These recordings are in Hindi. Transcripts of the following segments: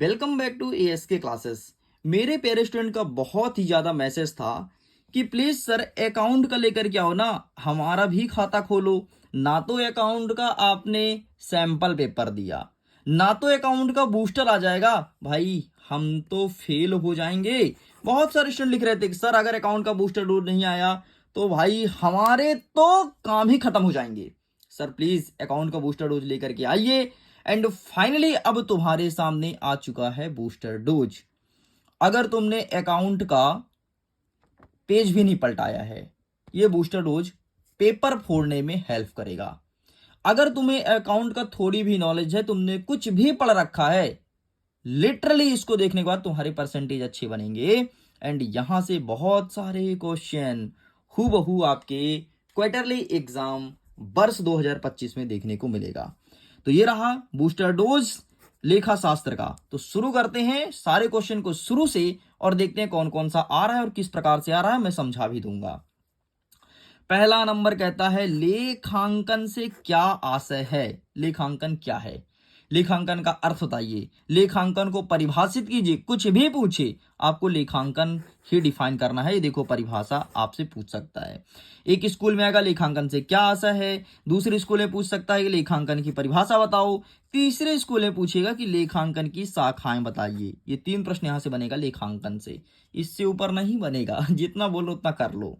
Welcome back to ASK classes. मेरे प्यारे स्टूडेंट का बहुत ही ज़्यादा मैसेज था कि प्लीज़ सर अकाउंट का लेकर के आओ ना, हमारा भी खाता खोलो। ना तो अकाउंट का आपने सैंपल पेपर दिया, ना तो अकाउंट का बूस्टर आ जाएगा। भाई हम तो फेल हो जाएंगे। बहुत सारे स्टूडेंट लिख रहे थे कि सर अगर अकाउंट का बूस्टर डोज नहीं आया तो भाई हमारे तो काम ही खत्म हो जाएंगे। सर प्लीज़ अकाउंट का बूस्टर डोज लेकर के आइए। एंड फाइनली अब तुम्हारे सामने आ चुका है बूस्टर डोज। अगर तुमने अकाउंट का पेज भी नहीं पलटाया है, ये बूस्टर डोज पेपर फोड़ने में हेल्प करेगा। अगर तुम्हें अकाउंट का थोड़ी भी नॉलेज है, तुमने कुछ भी पढ़ रखा है, लिटरली इसको देखने के बाद तुम्हारे परसेंटेज अच्छे बनेंगे। एंड यहां से बहुत सारे क्वेश्चन हूबहू आपके क्वार्टरली एग्जाम वर्ष 2025 में देखने को मिलेगा। तो ये रहा बूस्टर डोज लेखा शास्त्र का। तो शुरू करते हैं सारे क्वेश्चन को शुरू से और देखते हैं कौन कौन सा आ रहा है और किस प्रकार से आ रहा है, मैं समझा भी दूंगा। पहला नंबर कहता है लेखांकन से क्या आशय है। लेखांकन क्या है, लेखांकन का अर्थ बताइए, लेखांकन को परिभाषित कीजिए। कुछ भी पूछे आपको लेखांकन ही डिफाइन करना है। ये देखो परिभाषा आपसे पूछ सकता है। एक स्कूल में आएगा लेखांकन से क्या आशय है, दूसरे स्कूल में पूछ सकता है कि लेखांकन की परिभाषा बताओ, तीसरे स्कूल में पूछेगा कि लेखांकन की शाखाएं बताइए। ये 3 प्रश्न यहां से बनेगा लेखांकन से, इससे ऊपर नहीं बनेगा। जितना बोलो उतना कर लो।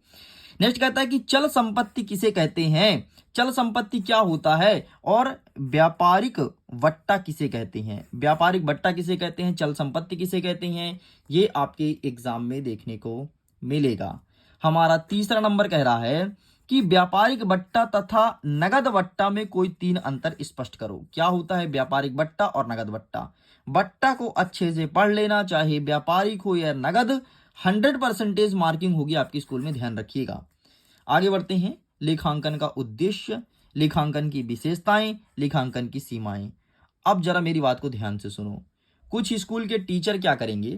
नेक्स्ट कहता है कि चल संपत्ति किसे कहते हैं। चल संपत्ति क्या होता है और व्यापारिक वट्टा किसे कहते हैं। व्यापारिक वट्टा किसे कहते हैं, चल संपत्ति किसे कहते हैं, ये आपके एग्जाम में देखने को मिलेगा। हमारा तीसरा नंबर कह रहा है कि व्यापारिक वट्टा तथा नगद वट्टा में कोई 3 अंतर स्पष्ट करो। क्या होता है व्यापारिक वट्टा और नगद वट्टा। वट्टा को अच्छे से पढ़ लेना, चाहे व्यापारिक हो या नगद, 100% मार्किंग होगी आपके स्कूल में, ध्यान रखिएगा। आगे बढ़ते हैं। लेखांकन का उद्देश्य, लेखांकन की विशेषताएं, लेखांकन की सीमाएं। अब जरा मेरी बात को ध्यान से सुनो। कुछ स्कूल के टीचर क्या करेंगे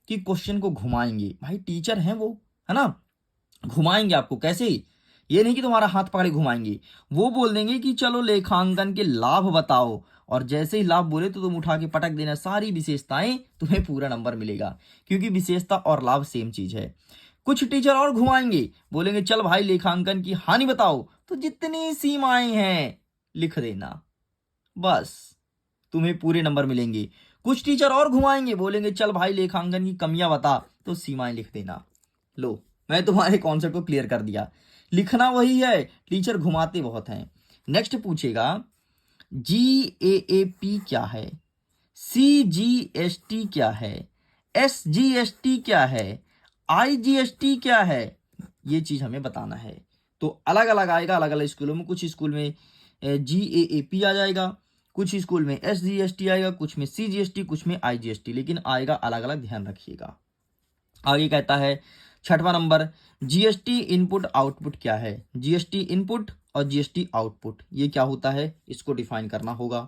कि क्वेश्चन को घुमाएंगे। भाई टीचर हैं वो, है ना, घुमाएंगे आपको। कैसे, ये नहीं कि तुम्हारा हाथ पकड़े घुमाएंगे। वो बोल देंगे कि चलो लेखांकन के लाभ बताओ, और जैसे ही लाभ बोले तो तुम उठा के पटक देना सारी विशेषताएं, तुम्हें पूरा नंबर मिलेगा, क्योंकि विशेषता और लाभ सेम चीज है। कुछ टीचर और घुमाएंगे, बोलेंगे चल भाई लेखांकन की हानि बताओ, तो जितनी सीमाएं हैं लिख देना, बस तुम्हें पूरे नंबर मिलेंगे। कुछ टीचर और घुमाएंगे, बोलेंगे चल भाई लेखांकन की कमियां बता, तो सीमाएं लिख देना। लो, मैं तुम्हारे कॉन्सेप्ट को क्लियर कर दिया। लिखना वही है, टीचर घुमाते बहुत हैं। नेक्स्ट पूछेगा GAAP क्या है, CGST क्या है, SGST क्या है, IGST क्या है, ये चीज हमें बताना है। तो अलग अलग आएगा, अलग अलग स्कूलों में। कुछ स्कूल में GAAP आ जाएगा, कुछ स्कूल में SGST आएगा, कुछ में CGST, कुछ में IGST, लेकिन आएगा अलग अलग, ध्यान रखिएगा। आगे कहता है छठवां नंबर, GST इनपुट आउटपुट क्या है। GST इनपुट और GST आउटपुट ये क्या होता है, इसको डिफाइन करना होगा।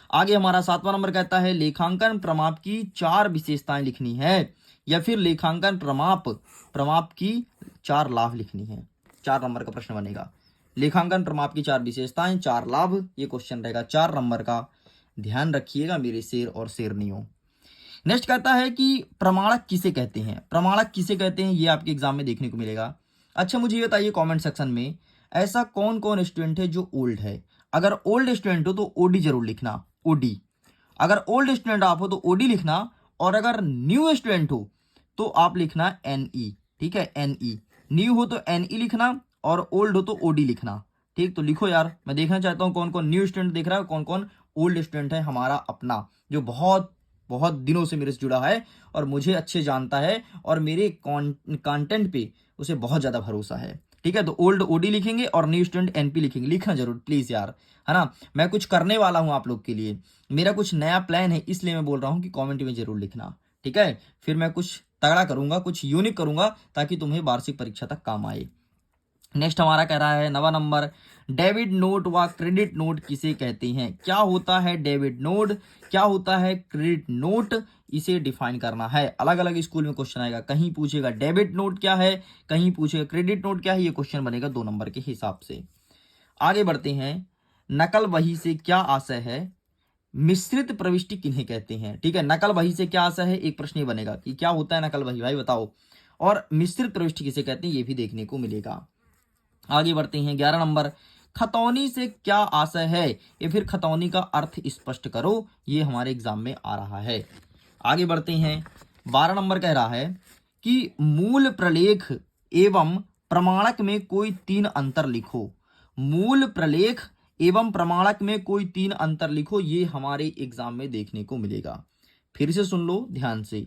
आगे हमारा सातवां नंबर कहता है लेखांकन प्रमाप की 4 विशेषताएं लिखनी है, या फिर लेखांकन प्रमाप की 4 लाभ लिखनी है। 4 नंबर का प्रश्न बनेगा। लेखांकन प्रमाप की 4 विशेषताएं, 4 लाभ, ये क्वेश्चन रहेगा 4 नंबर का। ध्यान रखिएगा मेरे शेर और शेरनियों। नेक्स्ट कहता है कि प्रमाणक किसे कहते हैं। प्रमाणक किसे कहते हैं, ये आपके एग्जाम में देखने को मिलेगा। अच्छा मुझे ये बताइए कमेंट सेक्शन में, ऐसा कौन कौन स्टूडेंट है जो ओल्ड है। अगर ओल्ड स्टूडेंट हो तो ओडी जरूर लिखना, ओडी। अगर ओल्ड स्टूडेंट आप हो तो ओडी लिखना, और अगर न्यू स्टूडेंट हो तो आप लिखना NE। ठीक है, NE। न्यू हो तो NE लिखना, और ओल्ड हो तो ओडी लिखना। ठीक, तो लिखो यार, मैं देखना चाहता हूँ कौन कौन न्यू स्टूडेंट देख रहा है, कौन कौन ओल्ड स्टूडेंट है हमारा अपना, जो बहुत बहुत दिनों से मेरे से जुड़ा है और मुझे अच्छे जानता है, और मेरे कंटेंट पे उसे बहुत ज्यादा भरोसा है। ठीक है, तो ओल्ड ओडी लिखेंगे और न्यू स्टूडेंट NP लिखेंगे। लिखना जरूर प्लीज यार, है ना। मैं कुछ करने वाला हूं आप लोग के लिए, मेरा कुछ नया प्लान है, इसलिए मैं बोल रहा हूं कि कमेंट में जरूर लिखना। ठीक है, फिर मैं कुछ तगड़ा करूंगा, कुछ यूनिक करूंगा, ताकि तुम्हें वार्षिक परीक्षा तक काम आए। नेक्स्ट हमारा कह रहा है 9वां नंबर, डेबिट नोट व क्रेडिट नोट किसे कहते हैं। क्या होता है डेबिट नोट, क्या होता है क्रेडिट नोट, इसे डिफाइन करना है। अलग अलग स्कूल में क्वेश्चन आएगा, कहीं पूछेगा डेबिट नोट क्या है, कहीं पूछेगा क्रेडिट नोट क्या है। ये क्वेश्चन बनेगा 2 नंबर के हिसाब से। आगे बढ़ते हैं। नकल बही से क्या आशय है, मिश्रित प्रविष्टि किन्हें कहते हैं। ठीक है, नकल बही से क्या आशा है, एक प्रश्न ये बनेगा कि क्या होता है नकल बही, भाई बताओ। और मिश्रित प्रविष्टि किसे कहते हैं, ये भी देखने को मिलेगा। आगे बढ़ते हैं 11 नंबर, खतौनी से क्या आशय है, या फिर खतौनी का अर्थ स्पष्ट करो, ये हमारे एग्जाम में आ रहा है। आगे बढ़ते हैं 12 नंबर कह रहा है कि मूल प्रलेख एवं प्रमाणक में कोई 3 अंतर लिखो। मूल प्रलेख एवं प्रमाणक में कोई 3 अंतर लिखो, ये हमारे एग्जाम में देखने को मिलेगा। फिर से सुन लो ध्यान से,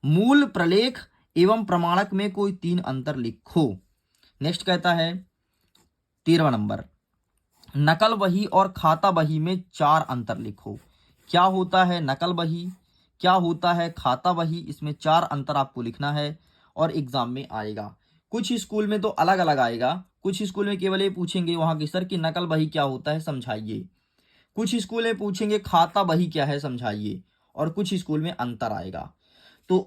मूल प्रलेख एवं प्रमाणक में कोई 3 अंतर लिखो। नेक्स्ट कहता है 13वां नंबर, नकल बही और खाता बही में 4 अंतर लिखो। क्या होता है नकल बही, क्या होता है खाता बही, इसमें 4 अंतर आपको लिखना है और एग्जाम में आएगा। कुछ स्कूल में तो अलग अलग आएगा, कुछ स्कूल में केवल ये पूछेंगे वहां की सर कि नकल बही क्या होता है समझाइए, कुछ स्कूल में पूछेंगे खाता बही क्या है समझाइए, और कुछ स्कूल में अंतर आएगा। तो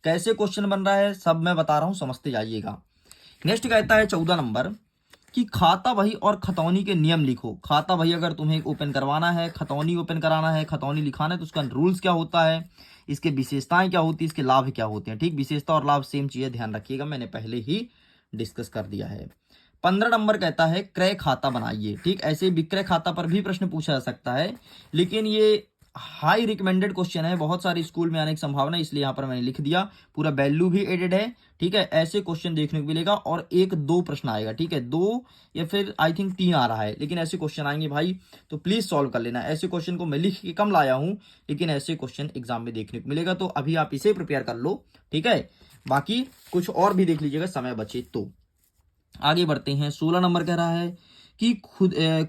कैसे क्वेश्चन बन रहा है सब मैं बता रहा हूं, समझते जाइएगा। नेक्स्ट कहता है 14 नंबर कि खाता बही और खतौनी के नियम लिखो। खाता बही अगर तुम्हें ओपन करवाना है, खतौनी ओपन कराना है, खतौनी लिखाना है, तो उसका रूल्स क्या होता है, इसके विशेषताएं क्या होती है, इसके लाभ क्या होते हैं। ठीक, विशेषता और लाभ सेम चीज है, ध्यान रखिएगा, मैंने पहले ही डिस्कस कर दिया है। 15 नंबर कहता है क्रय खाता बनाइए। ठीक, ऐसे विक्रय खाता पर भी प्रश्न पूछा जा सकता है, लेकिन ये हाई रिकमेंडेड क्वेश्चन है, बहुत सारे स्कूल में आने की संभावना है, इसलिए यहाँ पर मैंने लिख दिया, पूरा वैल्यू भी एडेड है। ठीक है, ऐसे क्वेश्चन देखने को मिलेगा और 1-2 प्रश्न आएगा। ठीक है, 2 या फिर आई थिंक 3 आ रहा है, लेकिन ऐसे क्वेश्चन आएंगे भाई, तो प्लीज सॉल्व कर लेना। ऐसे क्वेश्चन को मैं लिख के कम लाया हूं, लेकिन ऐसे क्वेश्चन एग्जाम में देखने को मिलेगा, तो अभी आप इसे प्रिपेयर कर लो। ठीक है, बाकी कुछ और भी देख लीजिएगा समय बचे तो। आगे बढ़ते हैं 16 नंबर कह रहा है कि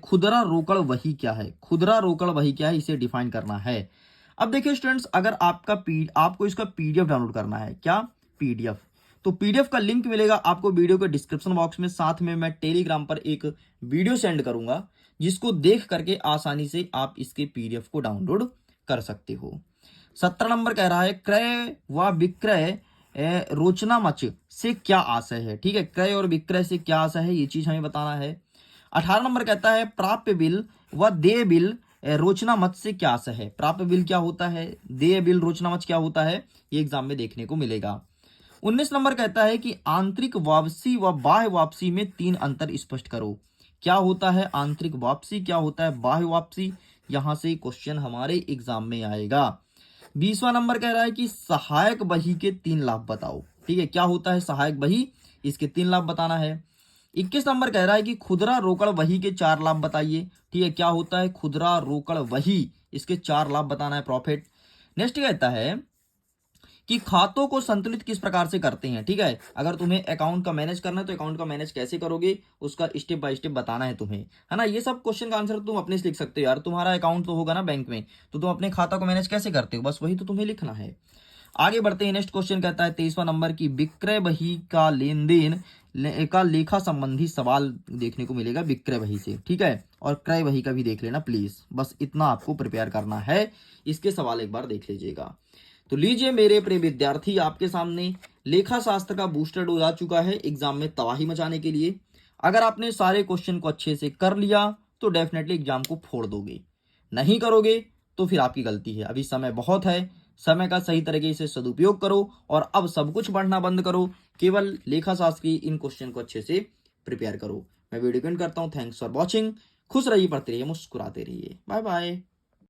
खुदरा रोकड़ वही क्या है। खुदरा रोकड़ वही क्या है, इसे डिफाइन करना है। अब देखिए स्टूडेंट्स, अगर आपको इसका पीडीएफ डाउनलोड करना है, क्या पीडीएफ, तो पीडीएफ का लिंक मिलेगा आपको वीडियो के डिस्क्रिप्शन बॉक्स में, साथ में मैं टेलीग्राम पर एक वीडियो सेंड करूंगा, जिसको देख करके आसानी से आप इसके पीडीएफ को डाउनलोड कर सकते हो। 17 नंबर कह रहा है क्रय व विक्रय रोचना मच से क्या आशय है। ठीक है, क्रय और विक्रय से क्या आशय है, ये चीज हमें बताना है। 18 नंबर कहता है प्राप्य बिल व देय बिल रोचना मच से क्या आशय है। प्राप्य बिल क्या होता है, देय बिल रोचना मच क्या होता है, ये एग्जाम में देखने को मिलेगा। 19 नंबर कहता है कि आंतरिक वापसी व बाह्य वापसी में 3 अंतर स्पष्ट करो। क्या होता है आंतरिक वापसी, क्या होता है बाह्य वापसी, यहां से क्वेश्चन हमारे एग्जाम में आएगा। 20वां नंबर कह रहा है कि सहायक बही के 3 लाभ बताओ। ठीक है, क्या होता है सहायक बही, इसके 3 लाभ बताना है। 21 नंबर कह रहा है कि खुदरा रोकड़ वही के 4 लाभ बताइए। ठीक है, क्या होता है खुदरा रोकड़ वही, इसके 4 लाभ बताना है, प्रॉफिट। नेक्स्ट कहता है कि खातों को संतुलित किस प्रकार से करते हैं। ठीक है, अगर तुम्हें अकाउंट का मैनेज करना है तो अकाउंट का मैनेज कैसे करोगे, उसका स्टेप बाय स्टेप बताना है तुम्हें, है ना। ये सब क्वेश्चन का आंसर तुम अपने से लिख सकते हो यार, तुम्हारा अकाउंट तो होगा ना बैंक में, तो तुम अपने खाता को मैनेज कैसे करते हो, बस वही तो तुम्हें लिखना है। आगे बढ़ते हैं, नेक्स्ट क्वेश्चन कहता है 23वां नंबर की विक्रय बही का लेन देन का लेखा संबंधी सवाल देखने को मिलेगा विक्रय बही से। ठीक है, और क्रय बही का भी देख लेना प्लीज, बस इतना आपको प्रिपेयर करना है, इसके सवाल एक बार देख लीजिएगा। तो लीजिए मेरे प्रिय विद्यार्थी, आपके सामने लेखा शास्त्र का बूस्टर डोज आ चुका है एग्जाम में तबाही मचाने के लिए। अगर आपने सारे क्वेश्चन को अच्छे से कर लिया तो डेफिनेटली एग्जाम को फोड़ दोगे, नहीं करोगे तो फिर आपकी गलती है। अभी समय बहुत है, समय का सही तरीके से सदुपयोग करो और अब सब कुछ पढ़ना बंद करो, केवल लेखा शास्त्र की इन क्वेश्चन को अच्छे से प्रिपेयर करो। मैं वीडियो एंड करता हूँ, थैंक्स फॉर वॉचिंग। खुश रहिए, पढ़ते रहिए, मुस्कुराते रहिए, बाय बाय।